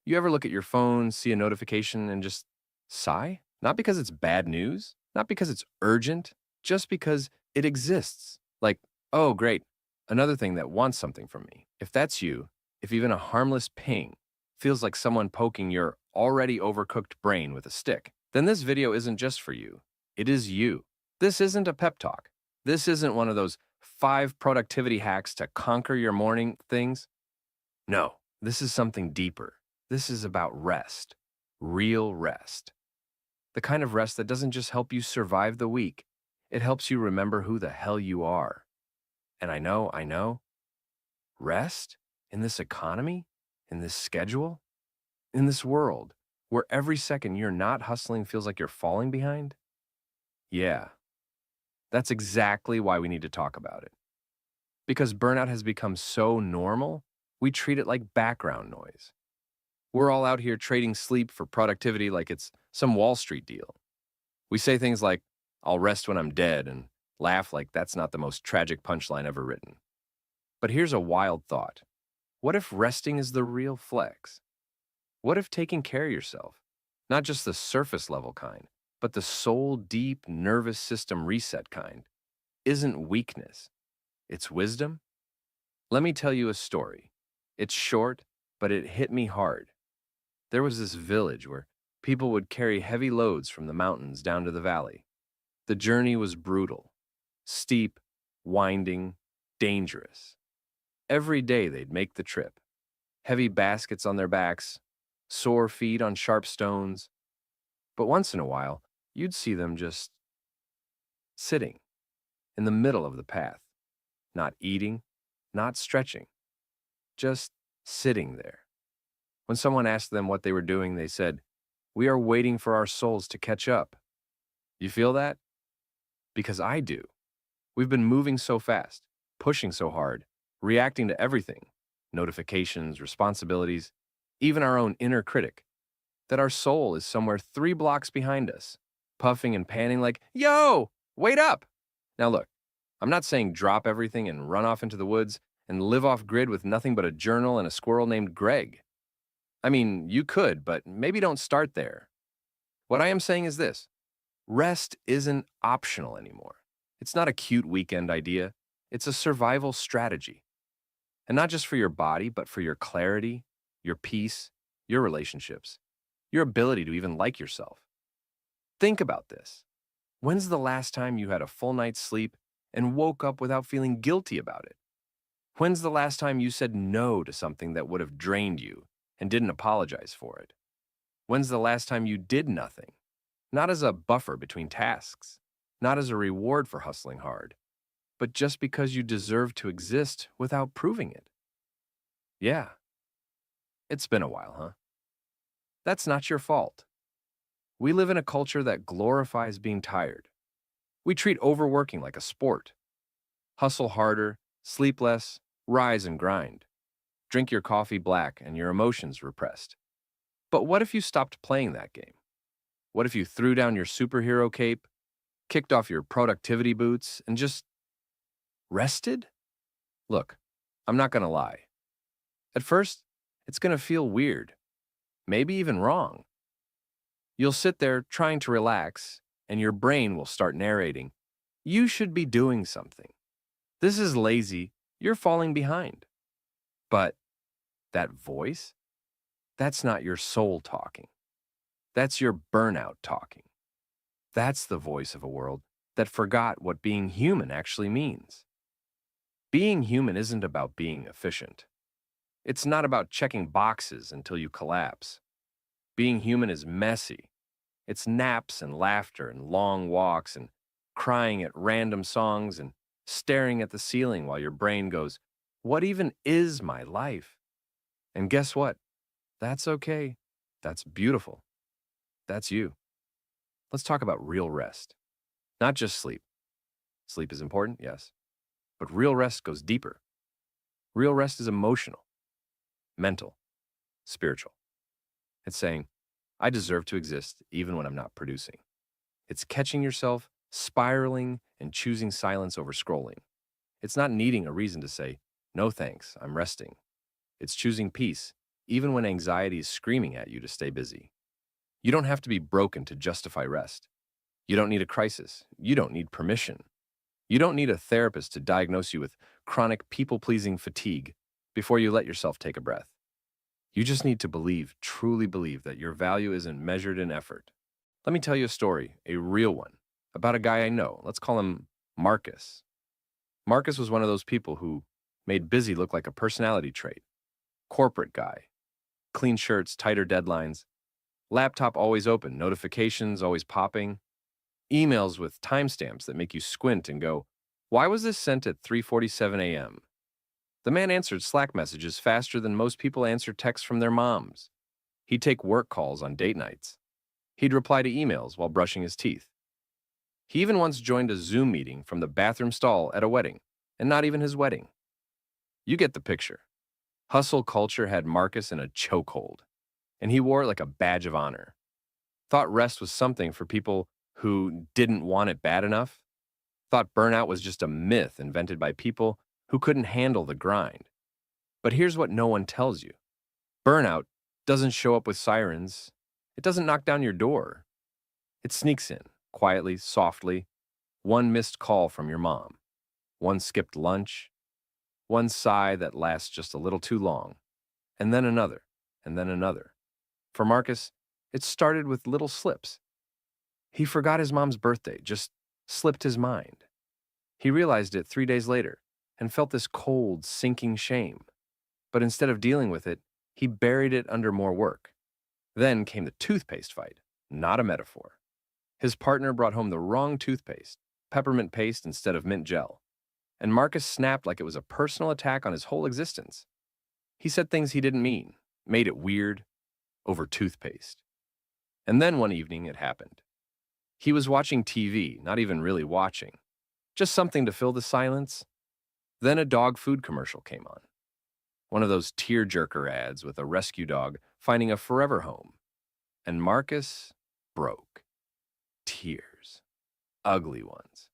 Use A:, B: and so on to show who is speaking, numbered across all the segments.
A: You ever look at your phone, see a notification, and just sigh? Not because it's bad news, not because it's urgent, just because it exists. Like, oh, great, another thing that wants something from me. If that's you, if even a harmless ping feels like someone poking your already overcooked brain with a stick, then this video isn't just for you. It is you. This isn't a pep talk. This isn't one of those 5 productivity hacks to conquer your morning things. No, this is something deeper. This is about rest, real rest. The kind of rest that doesn't just help you survive the week, it helps you remember who the hell you are. And I know, rest in this economy, in this schedule, in this world where every second you're not hustling feels like you're falling behind. Yeah, that's exactly why we need to talk about it. Because burnout has become so normal, we treat it like background noise. We're all out here trading sleep for productivity like it's some Wall Street deal. We say things like, I'll rest when I'm dead, and laugh like that's not the most tragic punchline ever written. But here's a wild thought. What if resting is the real flex? What if taking care of yourself, not just the surface level kind, but the soul deep nervous system reset kind, isn't weakness? It's wisdom? Let me tell you a story. It's short, but it hit me hard. There was this village where people would carry heavy loads from the mountains down to the valley. The journey was brutal, steep, winding, dangerous. Every day they'd make the trip, heavy baskets on their backs, sore feet on sharp stones. But once in a while, you'd see them just sitting in the middle of the path, not eating, not stretching, just sitting there. When someone asked them what they were doing, they said, "We are waiting for our souls to catch up." You feel that? Because I do. We've been moving so fast, pushing so hard, reacting to everything, notifications, responsibilities, even our own inner critic, that our soul is somewhere 3 blocks behind us, puffing and panting like, yo, wait up. Now look, I'm not saying drop everything and run off into the woods and live off grid with nothing but a journal and a squirrel named Greg. I mean, you could, but maybe don't start there. What I am saying is this: rest isn't optional anymore. It's not a cute weekend idea. It's a survival strategy. And not just for your body, but for your clarity, your peace, your relationships, your ability to even like yourself. Think about this. When's the last time you had a full night's sleep and woke up without feeling guilty about it? When's the last time you said no to something that would have drained you and didn't apologize for it? When's the last time you did nothing? Not as a buffer between tasks, not as a reward for hustling hard, but just because you deserve to exist without proving it. Yeah, it's been a while, huh? That's not your fault. We live in a culture that glorifies being tired. We treat overworking like a sport. Hustle harder, sleep less, rise and grind. Drink your coffee black and your emotions repressed. But what if you stopped playing that game? What if you threw down your superhero cape, kicked off your productivity boots, and just rested? Look, I'm not gonna lie. At first, it's gonna feel weird, maybe even wrong. You'll sit there trying to relax, and your brain will start narrating, you should be doing something. This is lazy, you're falling behind. But that voice, that's not your soul talking. That's your burnout talking. That's the voice of a world that forgot what being human actually means. Being human isn't about being efficient. It's not about checking boxes until you collapse. Being human is messy. It's naps and laughter and long walks and crying at random songs and staring at the ceiling while your brain goes, what even is my life? And guess what? That's okay. That's beautiful. That's you. Let's talk about real rest. Not just sleep. Sleep is important, yes. But real rest goes deeper. Real rest is emotional, mental, spiritual. It's saying, I deserve to exist even when I'm not producing. It's catching yourself spiraling and choosing silence over scrolling. It's not needing a reason to say, no thanks, I'm resting. It's choosing peace even when anxiety is screaming at you to stay busy. You don't have to be broken to justify rest. You don't need a crisis. You don't need permission. You don't need a therapist to diagnose you with chronic people pleasing fatigue before you let yourself take a breath. You just need to believe, truly believe, that your value isn't measured in effort. Let me tell you a story, a real one, about a guy I know. Let's call him Marcus. Marcus was one of those people who made busy look like a personality trait. Corporate guy, clean shirts, tighter deadlines, laptop always open, notifications always popping, emails with timestamps that make you squint and go, "Why was this sent at 3:47 a.m.?" The man answered Slack messages faster than most people answer texts from their moms. He'd take work calls on date nights. He'd reply to emails while brushing his teeth. He even once joined a Zoom meeting from the bathroom stall at a wedding, and not even his wedding. You get the picture. Hustle culture had Marcus in a chokehold, and he wore it like a badge of honor. Thought rest was something for people who didn't want it bad enough. Thought burnout was just a myth invented by people who couldn't handle the grind. But here's what no one tells you. Burnout doesn't show up with sirens. It doesn't knock down your door. It sneaks in, quietly, softly. One missed call from your mom. One skipped lunch. One sigh that lasts just a little too long. And then another, and then another. For Marcus, it started with little slips. He forgot his mom's birthday, just slipped his mind. He realized it 3 days later and felt this cold, sinking shame. But instead of dealing with it, he buried it under more work. Then came the toothpaste fight, not a metaphor. His partner brought home the wrong toothpaste, peppermint paste instead of mint gel. And Marcus snapped like it was a personal attack on his whole existence. He said things he didn't mean, made it weird, over toothpaste. And then one evening it happened. He was watching TV, not even really watching, just something to fill the silence. Then a dog food commercial came on. One of those tear-jerker ads with a rescue dog finding a forever home. And Marcus broke. Tears. Ugly ones.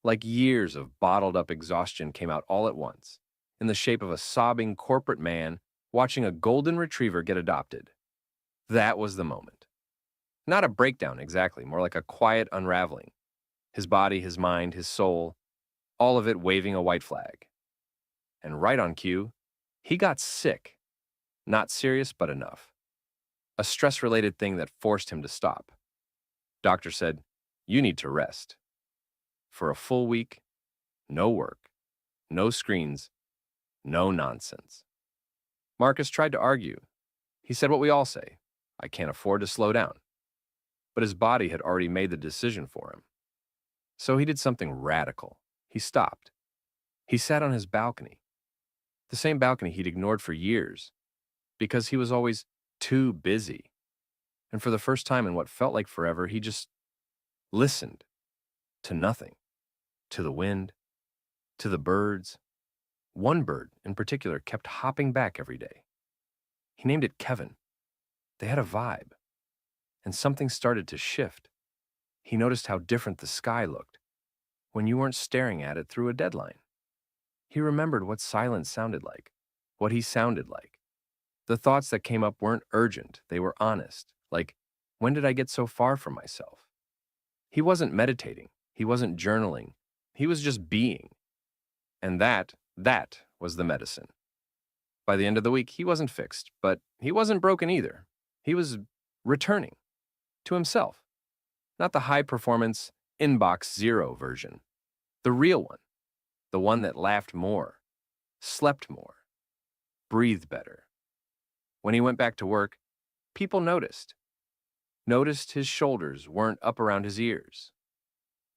A: Like years of bottled-up exhaustion came out all at once, in the shape of a sobbing corporate man watching a golden retriever get adopted. That was the moment. Not a breakdown exactly, more like a quiet unraveling. His body, his mind, his soul, all of it waving a white flag. And right on cue, he got sick. Not serious, but enough. A stress-related thing that forced him to stop. Doctor said, "You need to rest." For a full week, no work, no screens, no nonsense. Marcus tried to argue. He said what we all say, "I can't afford to slow down." But his body had already made the decision for him. So he did something radical. He stopped. He sat on his balcony, the same balcony he'd ignored for years, because he was always too busy. And for the first time in what felt like forever, he just listened to nothing, to the wind, to the birds. One bird in particular kept hopping back every day. He named it Kevin. They had a vibe, and something started to shift. He noticed how different the sky looked when you weren't staring at it through a deadline. He remembered what silence sounded like, what he sounded like. The thoughts that came up weren't urgent, they were honest, like, when did I get so far from myself? He wasn't meditating, he wasn't journaling, he was just being. And that was the medicine. By the end of the week, he wasn't fixed, but he wasn't broken either. He was returning to himself. Not the high-performance, inbox zero version. The real one. The one that laughed more, slept more, breathed better. When he went back to work, people noticed. Noticed his shoulders weren't up around his ears.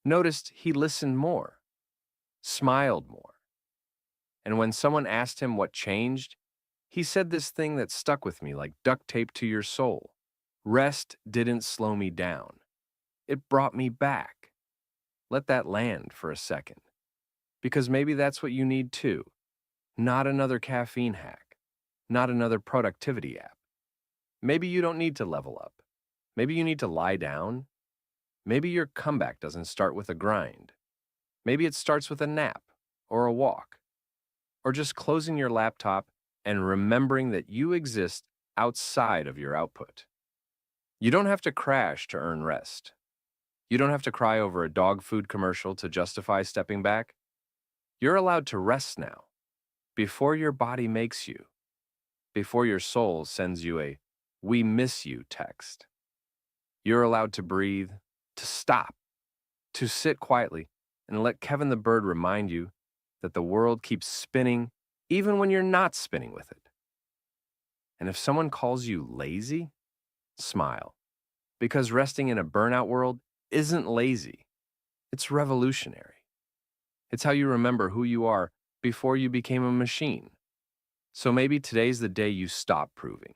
A: Noticed he listened more, smiled more. And when someone asked him what changed, he said this thing that stuck with me like duct tape to your soul. Rest didn't slow me down. It brought me back. Let that land for a second. Because maybe that's what you need too. Not another caffeine hack. Not another productivity app. Maybe you don't need to level up. Maybe you need to lie down. Maybe your comeback doesn't start with a grind. Maybe it starts with a nap or a walk. Or just closing your laptop and remembering that you exist outside of your output. You don't have to crash to earn rest. You don't have to cry over a dog food commercial to justify stepping back. You're allowed to rest now, before your body makes you, before your soul sends you a "we miss you" text. You're allowed to breathe, to stop, to sit quietly, and let Kevin the Bird remind you that the world keeps spinning even when you're not spinning with it. And if someone calls you lazy, smile, because resting in a burnout world isn't lazy, it's revolutionary. It's how you remember who you are before you became a machine. So maybe today's the day you stop proving,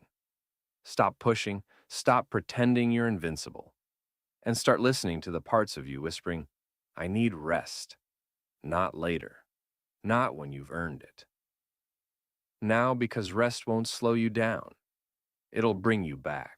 A: stop pushing, stop pretending you're invincible, and start listening to the parts of you whispering, I need rest, not later, not when you've earned it. Now, because rest won't slow you down, it'll bring you back.